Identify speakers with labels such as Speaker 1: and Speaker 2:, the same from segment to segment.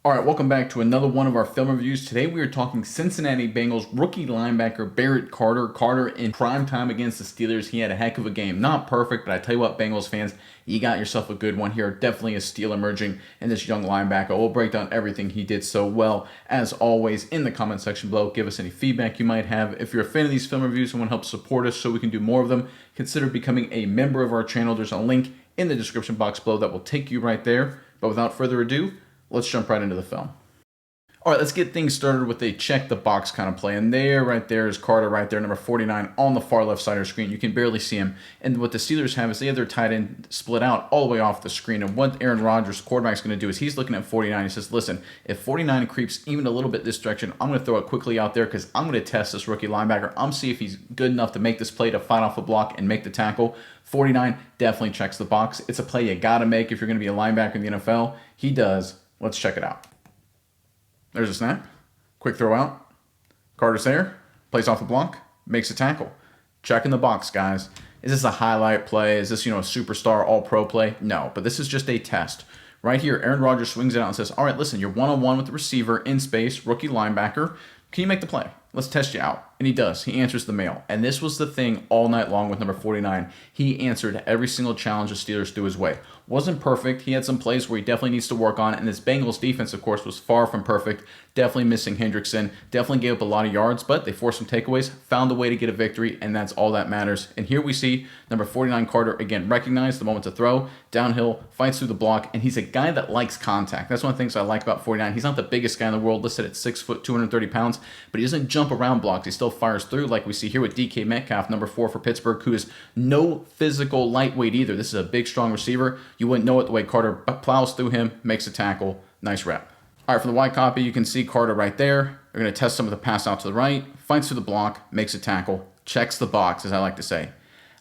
Speaker 1: All right, welcome back to another one of our film reviews. Today we are talking Cincinnati Bengals rookie linebacker Barrett Carter. Carter in prime time against the Steelers. He had a heck of a game. Not perfect, but I tell you what, Bengals fans, you got yourself a good one here. Definitely a steal emerging in this young linebacker. We'll break down everything he did so well. As always, in the comment section below, give us any feedback you might have. If you're a fan of these film reviews and want to help support us so we can do more of them, consider becoming a member of our channel. There's a link in the description box below that will take you right there. But without further ado, let's jump right into the film. All right, let's get things started with a check the box kind of play. And there, right there is Carter right there, number 49 on the far left side of the screen. You can barely see him. And what the Steelers have is they have their tight end split out all the way off the screen. And what Aaron Rodgers, quarterback's going to do is he's looking at 49. He says, listen, if 49 creeps even a little bit this direction, I'm going to throw it quickly out there because I'm going to test this rookie linebacker. I'm see if he's good enough to make this play to fight off a block and make the tackle. 49 definitely checks the box. It's a play you got to make if you're going to be a linebacker in the NFL. He does. Let's check it out. There's a snap. Quick throw out. Carter's there. Plays off the block. Makes a tackle. Checking the box, guys. Is this a highlight play? Is this, a superstar all-pro play? No, but this is just a test. Right here, Aaron Rodgers swings it out and says, all right, listen, you're one-on-one with the receiver in space, rookie linebacker. Can you make the play? Let's test you out. And he does. He answers the mail. And this was the thing all night long with number 49. He answered every single challenge the Steelers threw his way. Wasn't perfect. He had some plays where he definitely needs to work on. And this Bengals defense, of course, was far from perfect. Definitely missing Hendrickson. Definitely gave up a lot of yards, but they forced some takeaways, found a way to get a victory, and that's all that matters. And here we see number 49 Carter, again, recognize the moment to throw, downhill, fights through the block, and he's a guy that likes contact. That's one of the things I like about 49. He's not the biggest guy in the world, listed at 6 foot, 230 pounds, but he doesn't jump around blocks. He still fires through, like we see here with DK Metcalf, number 4 for Pittsburgh, who is no physical lightweight either. This is a big, strong receiver. You wouldn't know it the way Carter plows through him, makes a tackle. Nice rep. All right, for the wide copy, you can see Carter right there. They're going to test some of the pass out to the right, fights through the block, makes a tackle, checks the box, as I like to say.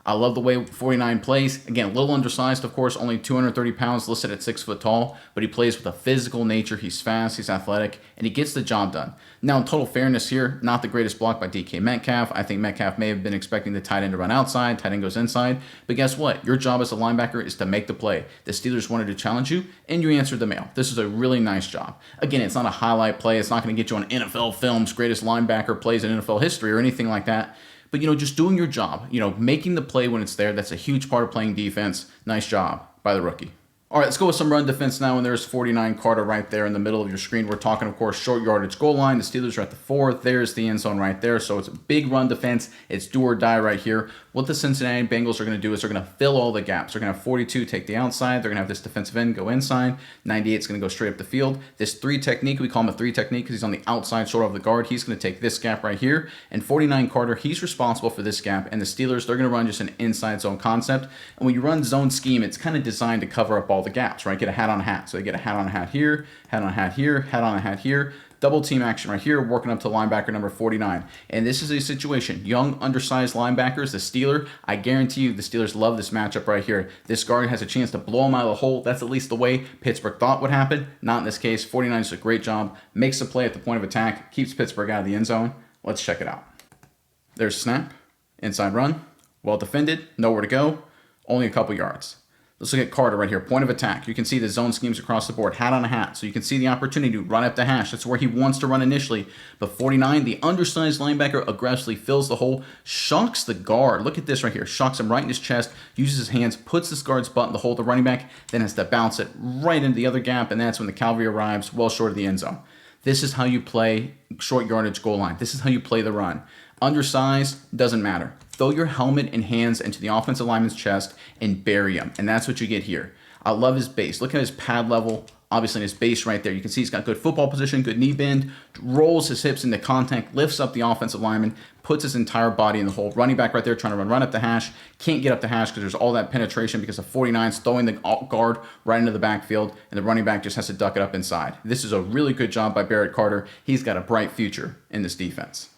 Speaker 1: I love the way 49 plays. Again, a little undersized, of course, only 230 pounds, listed at 6 foot tall, but he plays with a physical nature. He's fast, he's athletic, and he gets the job done. Now, in total fairness here, not the greatest block by DK Metcalf. I think Metcalf may have been expecting the tight end to run outside. Tight end goes inside. But guess what? Your job as a linebacker is to make the play. The Steelers wanted to challenge you, and you answered the mail. This is a really nice job. Again, it's not a highlight play. It's not going to get you on NFL Films, greatest linebacker plays in NFL history or anything like that. But, just doing your job, making the play when it's there, that's a huge part of playing defense. Nice job by the rookie. All right, let's go with some run defense now, and there's 49 Carter right there in the middle of your screen. We're talking, of course, short yardage goal line. The Steelers are at the 4. There's the end zone right there. So it's a big run defense. It's do or die right here. What the Cincinnati Bengals are going to do is they're going to fill all the gaps. They're going to have 42 take the outside. They're going to have this defensive end go inside. 98 is going to go straight up the field. This 3 technique, we call him a 3 technique because he's on the outside shoulder of the guard. He's going to take this gap right here. And 49 Carter, he's responsible for this gap. And the Steelers, they're going to run just an inside zone concept. And when you run zone scheme, it's kind of designed to cover up all the gaps, right? Get a hat on a hat. So they get a hat on a hat here, hat on a hat here, hat on a hat here. Double team action right here, working up to linebacker number 49. And this is a situation. Young, undersized linebackers, the Steeler, I guarantee you the Steelers love this matchup right here. This guard has a chance to blow him out of the hole. That's at least the way Pittsburgh thought would happen. Not in this case. 49 does a great job. Makes the play at the point of attack. Keeps Pittsburgh out of the end zone. Let's check it out. There's a snap. Inside run. Well defended. Nowhere to go. Only a couple yards. Let's look at Carter right here. Point of attack. You can see the zone schemes across the board. Hat on a hat. So you can see the opportunity to run up the hash. That's where he wants to run initially. But 49, the undersized linebacker, aggressively fills the hole. Shocks the guard. Look at this right here. Shocks him right in his chest. Uses his hands. Puts this guard's butt in the hole. The running back then has to bounce it right into the other gap. And that's when the cavalry arrives well short of the end zone. This is how you play short yardage goal line. This is how you play the run. Undersized, doesn't matter. Throw your helmet and hands into the offensive lineman's chest and bury him. And that's what you get here. I love his base. Look at his pad level. Obviously, his base right there. You can see he's got good football position, good knee bend, rolls his hips into contact, lifts up the offensive lineman, puts his entire body in the hole. Running back right there trying to run up the hash. Can't get up the hash because there's all that penetration because of 49's throwing the guard right into the backfield, and the running back just has to duck it up inside. This is a really good job by Barrett Carter. He's got a bright future in this defense.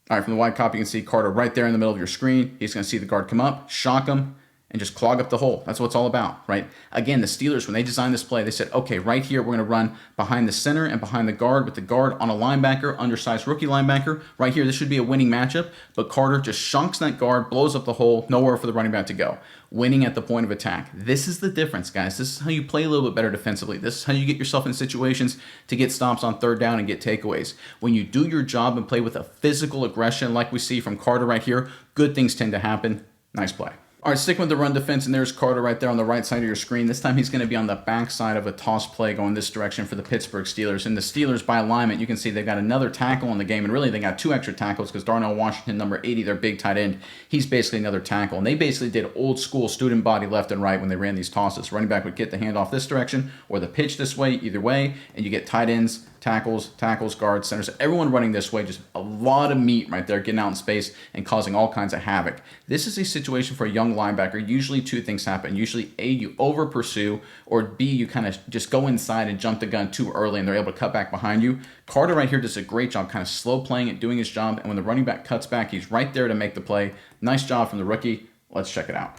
Speaker 1: All right, from the wide copy, you can see Carter right there in the middle of your screen. He's going to see the guard come up, shock him, and just clog up the hole. That's what it's all about, right? Again, the Steelers, when they designed this play, they said, okay, right here, we're going to run behind the center and behind the guard with the guard on a linebacker, undersized rookie linebacker. Right here, this should be a winning matchup, but Carter just shunks that guard, blows up the hole, nowhere for the running back to go. Winning at the point of attack. This is the difference, guys. This is how you play a little bit better defensively. This is how you get yourself in situations to get stops on third down and get takeaways. When you do your job and play with a physical aggression like we see from Carter right here, good things tend to happen. Nice play. All right, sticking with the run defense, and there's Carter right there on the right side of your screen. This time he's going to be on the back side of a toss play going this direction for the Pittsburgh Steelers. And the Steelers, by alignment, you can see they've got another tackle in the game, and really they got 2 extra tackles because Darnell Washington, number 80, their big tight end, he's basically another tackle. And they basically did old school student body left and right when they ran these tosses. Running back would get the handoff this direction or the pitch this way, either way, and you get tight ends, tackles, guards, centers, everyone running this way, just a lot of meat right there, getting out in space and causing all kinds of havoc. This is a situation for a young linebacker. Usually 2 things happen. Usually A, you over pursue, or B, you kind of just go inside and jump the gun too early and they're able to cut back behind you. Carter right here does a great job kind of slow playing it, doing his job, and when the running back cuts back, he's right there to make the play. Nice job from the rookie. Let's check it out.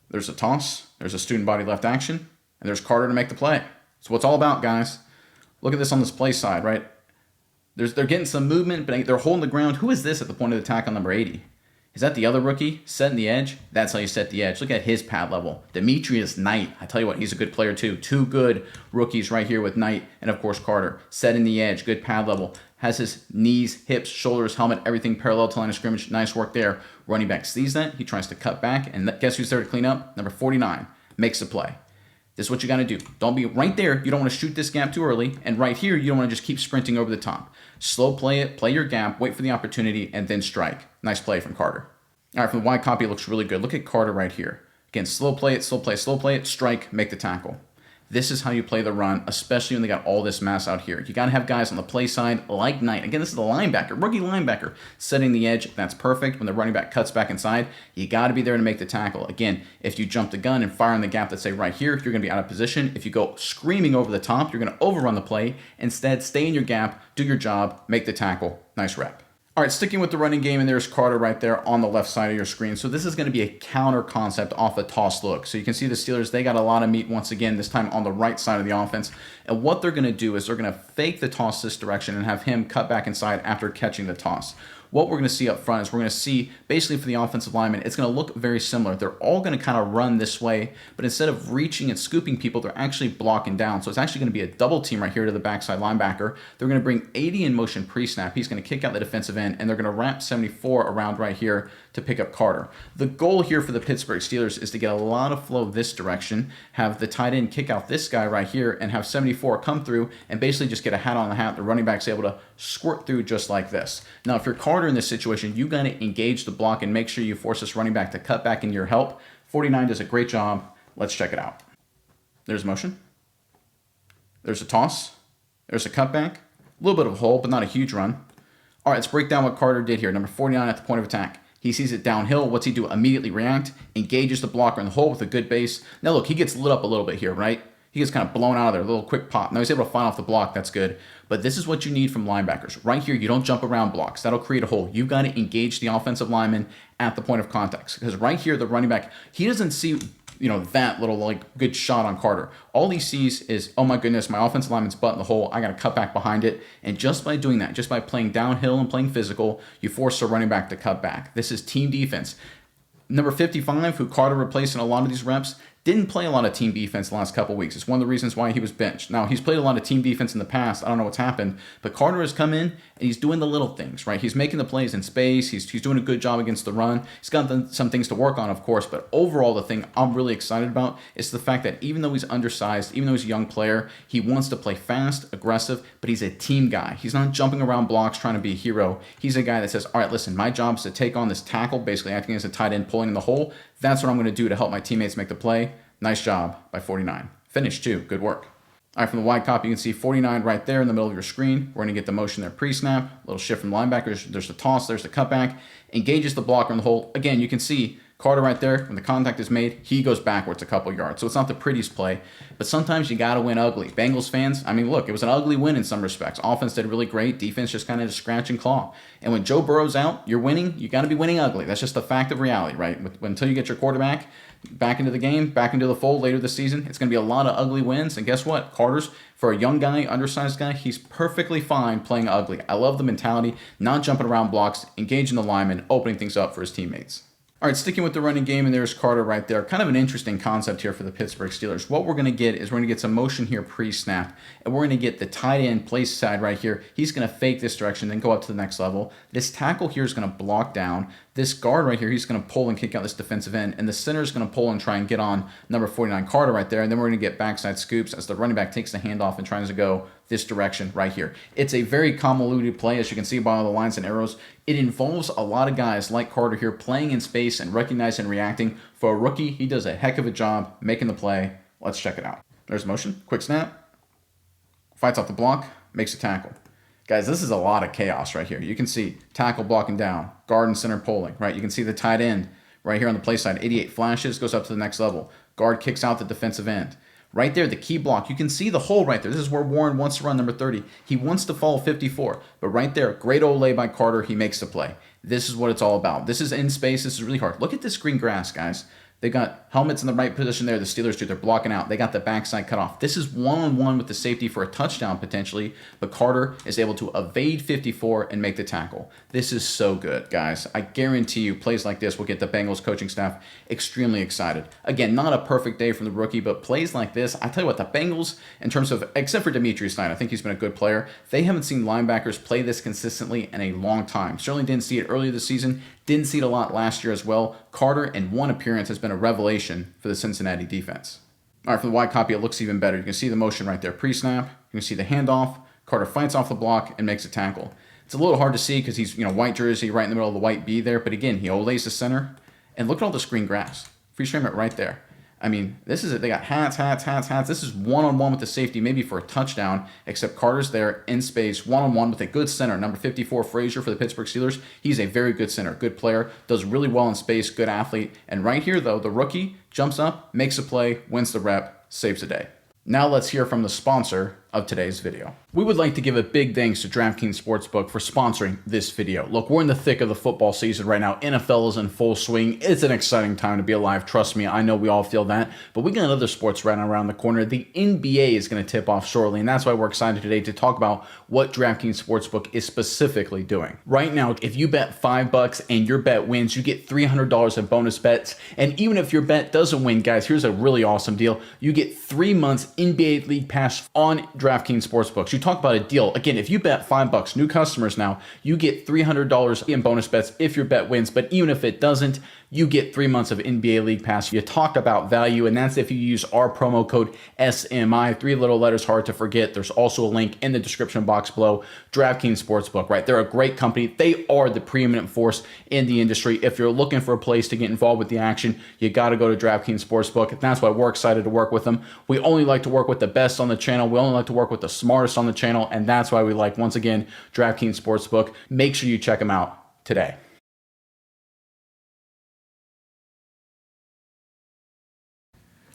Speaker 1: There's a toss, there's a student body left action, and there's Carter to make the play. That's what it's all about, guys. Look at this on this play side, right? They're getting some movement, but they're holding the ground. Who is this at the point of attack on number 80? Is that the other rookie setting the edge? That's how you set the edge. Look at his pad level. Demetrius Knight. I tell you what, he's a good player too. 2 good rookies right here with Knight and, of course, Carter. Setting the edge, good pad level. Has his knees, hips, shoulders, helmet, everything parallel to line of scrimmage. Nice work there. Running back sees that. He tries to cut back, and guess who's there to clean up? Number 49 makes the play. This is what you got to do. Don't be right there. You don't want to shoot this gap too early. And right here, you don't want to just keep sprinting over the top. Slow play it, play your gap, wait for the opportunity, and then strike. Nice play from Carter. All right, from the wide copy, it looks really good. Look at Carter right here. Again, slow play it, strike, make the tackle. This is how you play the run, especially when they got all this mass out here. You got to have guys on the play side like Knight. Again, this is the linebacker, rookie linebacker, setting the edge. That's perfect. When the running back cuts back inside, you got to be there to make the tackle. Again, if you jump the gun and fire in the gap, let's say right here, you're going to be out of position. If you go screaming over the top, you're going to overrun the play. Instead, stay in your gap, do your job, make the tackle. Nice rep. All right, sticking with the running game, and there's Carter right there on the left side of your screen. So this is going to be a counter concept off a toss look. So you can see the Steelers, they got a lot of meat once again, this time on the right side of the offense. And what they're going to do is they're going to fake the toss this direction and have him cut back inside after catching the toss. What we're going to see up front is we're going to see, basically for the offensive lineman, it's going to look very similar. They're all going to kind of run this way, but instead of reaching and scooping people, they're actually blocking down. So it's actually going to be a double team right here to the backside linebacker. They're going to bring 80 in motion pre-snap. He's going to kick out the defensive end, and they're going to wrap 74 around right here to pick up Carter. The goal here for the Pittsburgh Steelers is to get a lot of flow this direction, have the tight end kick out this guy right here, and have 74 come through and basically just get a hat on the hat. The running back's able to squirt through just like this. Now, if you're Carter in this situation, you got to engage the block and make sure you force this running back to cut back into your help. 49 does a great job. Let's check it out. There's motion. There's a toss. There's a cutback. A little bit of a hole, but not a huge run. All right, let's break down what Carter did here. Number 49 at the point of attack. He sees it downhill. What's he do? Immediately react, engages the blocker in the hole with a good base. Now look, he gets lit up a little bit here, right? He gets kind of blown out of there, a little quick pop. Now he's able to find off the block. That's good. But this is what you need from linebackers. Right here, you don't jump around blocks. That'll create a hole. You've got to engage the offensive lineman at the point of contact. Because right here, the running back, he doesn't see, that little good shot on Carter. All he sees is, oh my goodness, my offensive lineman's butt in the hole. I got to cut back behind it. And just by doing that, just by playing downhill and playing physical, you force the running back to cut back. This is team defense. Number 55, who Carter replaced in a lot of these reps, didn't play a lot of team defense the last couple of weeks. It's one of the reasons why he was benched. Now, he's played a lot of team defense in the past. I don't know what's happened. But Carter has come in, and he's doing the little things, right? He's making the plays in space. He's doing a good job against the run. He's got some things to work on, of course. But overall, the thing I'm really excited about is the fact that even though he's undersized, even though he's a young player, he wants to play fast, aggressive, but he's a team guy. He's not jumping around blocks trying to be a hero. He's a guy that says, all right, listen, my job is to take on this tackle, basically acting as a tight end, pulling in the hole. That's what I'm going to do to help my teammates make the play. Nice job by 49. Finish too. Good work. All right, from the wide copy, you can see 49 right there in the middle of your screen. We're going to get the motion there pre-snap. A little shift from linebackers. There's the toss. There's the cutback. Engages the blocker in the hole. Again, you can see Carter right there, when the contact is made, he goes backwards a couple yards. So it's not the prettiest play, but sometimes you got to win ugly. Bengals fans, I mean, look, it was an ugly win in some respects. Offense did really great. Defense just kind of scratch and claw. And when Joe Burrow's out, you're winning. You got to be winning ugly. That's just a fact of reality, right? Until you get your quarterback back into the game, back into the fold later this season, it's going to be a lot of ugly wins. And guess what? Carter's, for a young guy, undersized guy, he's perfectly fine playing ugly. I love the mentality, not jumping around blocks, engaging the lineman, opening things up for his teammates. All right, sticking with the running game, and there's Carter right there. Kind of an interesting concept here for the Pittsburgh Steelers. What we're going to get is we're going to get some motion here pre-snap, and we're going to get the tight end place side right here. He's going to fake this direction, then go up to the next level. This tackle here is going to block down. This guard right here, he's going to pull and kick out this defensive end, and the center is going to pull and try and get on number 49 Carter right there, and then we're going to get backside scoops as the running back takes the handoff and tries to go this direction right here. It's a very convoluted play, as you can see by all the lines and arrows. It involves a lot of guys like Carter here playing in space and recognizing and reacting. For a rookie, he does a heck of a job making the play. Let's check it out. There's motion, quick snap, fights off the block, makes a tackle. Guys, this is a lot of chaos right here. You can see tackle blocking down, guard and center pulling, right? You can see the tight end right here on the play side. 88 flashes, goes up to the next level. Guard kicks out the defensive end. Right there, the key block. You can see the hole right there. This is where Warren wants to run number 30. He wants to follow 54. But right there, great old lay by Carter. He makes the play. This is what it's all about. This is in space. This is really hard. Look at this green grass, guys. They got helmets in the right position there. The Steelers do. They're blocking out. They got the backside cut off. This is one-on-one with the safety for a touchdown potentially, but Carter is able to evade 54 and make the tackle. This is so good, guys. I guarantee you plays like this will get the Bengals coaching staff extremely excited. Again, not a perfect day from the rookie, but plays like this, I tell you what, the Bengals, in terms of, except for Demetrius Knight, I think he's been a good player, they haven't seen linebackers play this consistently in a long time. Certainly didn't see it earlier this season. Didn't see it a lot last year as well. Carter, in one appearance, has been a revelation for the Cincinnati defense. All right, for the wide copy, it looks even better. You can see the motion right there pre-snap. You can see the handoff. Carter fights off the block and makes a tackle. It's a little hard to see because he's, white jersey right in the middle of the white B there. But again, he olays the center. And look at all this green grass. Freeze frame it right there. I mean, this is it. They got hats. This is one-on-one with the safety, maybe for a touchdown, except Carter's there in space, one-on-one with a good center. Number 54, Frazier for the Pittsburgh Steelers. He's a very good center, good player, does really well in space, good athlete. And right here, though, the rookie jumps up, makes a play, wins the rep, saves the day. Now let's hear from the sponsor of today's video. We would like to give a big thanks to DraftKings Sportsbook for sponsoring this video. Look, we're in the thick of the football season right now. NFL is in full swing. It's an exciting time to be alive. Trust me, I know we all feel that. But we got other sports right around the corner. The NBA is going to tip off shortly, and that's why we're excited today to talk about what DraftKings Sportsbook is specifically doing. Right now, if you bet $5 and your bet wins, you get $300 in bonus bets. And even if your bet doesn't win, guys, here's a really awesome deal. You get 3 months NBA League Pass on DraftKings Sportsbooks. You talk about a deal. Again, if you bet $5, new customers now, you get $300 in bonus bets if your bet wins. But even if it doesn't, you get 3 months of NBA League Pass. You talk about value, and that's if you use our promo code SMI. 3 little letters, hard to forget. There's also a link in the description box below. DraftKings Sportsbook, right? They're a great company. They are the preeminent force in the industry. If you're looking for a place to get involved with the action, you got to go to DraftKings Sportsbook. And that's why we're excited to work with them. We only like to work with the best on the channel. We only like to work with the smartest on the channel. And that's why we like, once again, DraftKings Sportsbook. Make sure you check them out today.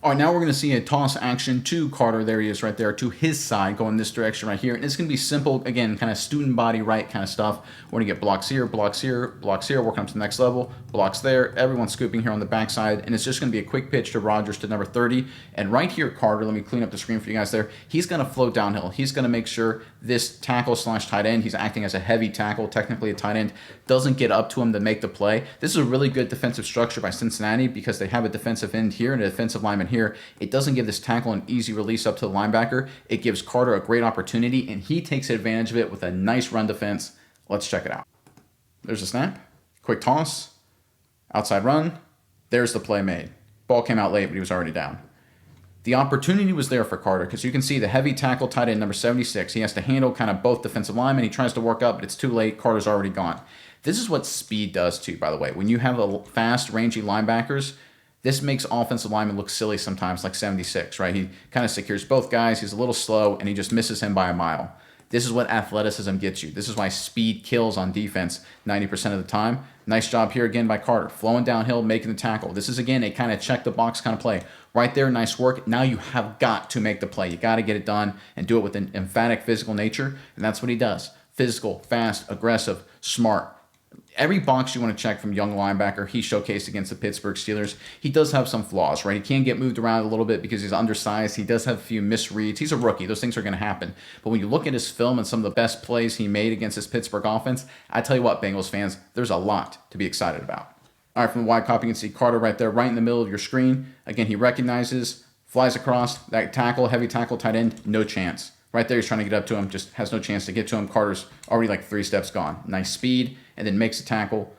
Speaker 1: All right, now we're going to see a toss action to Carter. There he is right there to his side, going this direction right here. And it's going to be simple, again, kind of student body right kind of stuff. We're going to get blocks here, blocks here, blocks here, working up to the next level, blocks there. Everyone's scooping here on the backside. And it's just going to be a quick pitch to Rodgers to number 30. And right here, Carter, let me clean up the screen for you guys there. He's going to float downhill. He's going to make sure this tackle slash tight end, he's acting as a heavy tackle, technically a tight end, doesn't get up to him to make the play. This is a really good defensive structure by Cincinnati because they have a defensive end here and a defensive lineman here. It doesn't give this tackle an easy release up to the linebacker. It gives Carter a great opportunity, and he takes advantage of it with a nice run defense. Let's check it out. There's a snap, quick toss, outside run. There's the play made. Ball came out late, but he was already down. The opportunity was there for Carter because you can see the heavy tackle tight end, number 76. He has to handle kind of both defensive linemen. He tries to work up, but it's too late. Carter's already gone. This is what speed does too, by the way. When you have a fast, rangy linebackers, this makes offensive linemen look silly sometimes, like 76, right? He kind of secures both guys. He's a little slow, and he just misses him by a mile. This is what athleticism gets you. This is why speed kills on defense 90% of the time. Nice job here again by Carter, flowing downhill, making the tackle. This is, again, a kind of check the box kind of play. Right there, nice work. Now you have got to make the play. You got to get it done and do it with an emphatic physical nature, and that's what he does. Physical, fast, aggressive, smart. Every box you want to check from young linebacker, he showcased against the Pittsburgh Steelers. He does have some flaws, right? He can get moved around a little bit because he's undersized. He does have a few misreads. He's a rookie. Those things are going to happen. But when you look at his film and some of the best plays he made against this Pittsburgh offense, I tell you what, Bengals fans, there's a lot to be excited about. All right, from the wide copy, you can see Carter right there, right in the middle of your screen. Again, he recognizes, flies across, that tackle, heavy tackle, tight end, no chance. Right there, he's trying to get up to him, just has no chance to get to him. Carter's already like 3 steps gone. Nice speed, and then makes a tackle.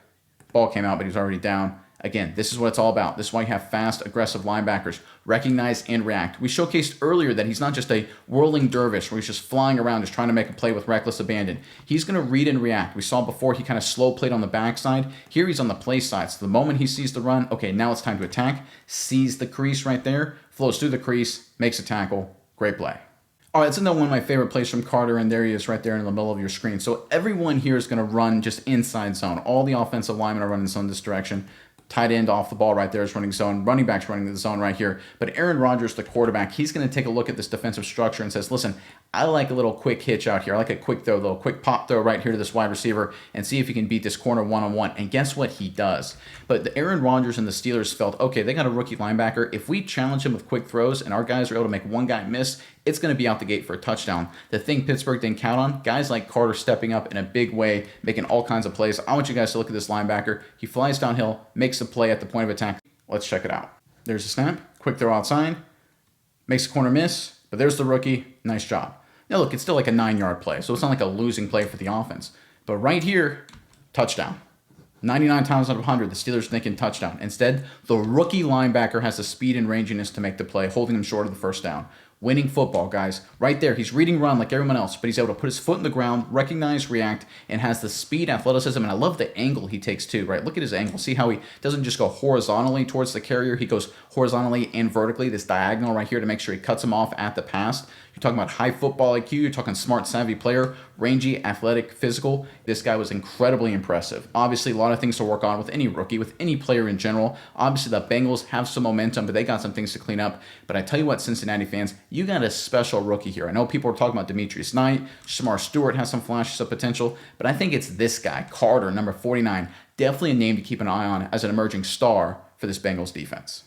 Speaker 1: Ball came out, but he was already down. Again, this is what it's all about. This is why you have fast, aggressive linebackers. Recognize and react. We showcased earlier that he's not just a whirling dervish where he's just flying around, just trying to make a play with reckless abandon. He's going to read and react. We saw before he kind of slow played on the backside. Here he's on the play side. So the moment he sees the run, okay, now it's time to attack. Sees the crease right there, flows through the crease, makes a tackle. Great play. All right, that's another one of my favorite plays from Carter, and there he is right there in the middle of your screen. So everyone here is going to run just inside zone. All the offensive linemen are running zone this direction. Tight end off the ball right there is running zone. Running back's running the zone right here. But Aaron Rodgers, the quarterback, he's going to take a look at this defensive structure and says, listen, I like a little quick hitch out here. I like a quick throw, a little quick pop throw right here to this wide receiver and see if he can beat this corner one-on-one. And guess what? He does. But the Aaron Rodgers and the Steelers felt, okay, they got a rookie linebacker. If we challenge him with quick throws and our guys are able to make one guy miss, it's going to be out the gate for a touchdown. The thing Pittsburgh didn't count on, guys like Carter stepping up in a big way, making all kinds of plays. I want you guys to look at this linebacker. He flies downhill, makes a play at the point of attack. Let's check it out. There's a snap, quick throw outside, makes a corner miss, but there's the rookie. Nice job. Now look, it's still like a 9-yard play, so it's not like a losing play for the offense. But right here, touchdown. 99 times out of 100, the Steelers thinking touchdown. Instead, the rookie linebacker has the speed and ranginess to make the play, holding him short of the first down. Winning football, guys. Right there, he's reading run like everyone else, but he's able to put his foot in the ground, recognize, react, and has the speed, athleticism, and I love the angle he takes too, right? Look at his angle. See how he doesn't just go horizontally towards the carrier. He goes horizontally and vertically, this diagonal right here to make sure he cuts him off at the pass. You're talking about high football IQ. You're talking smart, savvy player, rangy, athletic, physical. This guy was incredibly impressive. Obviously, a lot of things to work on with any rookie, with any player in general. Obviously, the Bengals have some momentum, but they got some things to clean up. But I tell you what, Cincinnati fans, you got a special rookie here. I know people are talking about Demetrius Knight. Shamar Stewart has some flashes of potential, but I think it's this guy, Carter, number 49. Definitely a name to keep an eye on as an emerging star for this Bengals defense.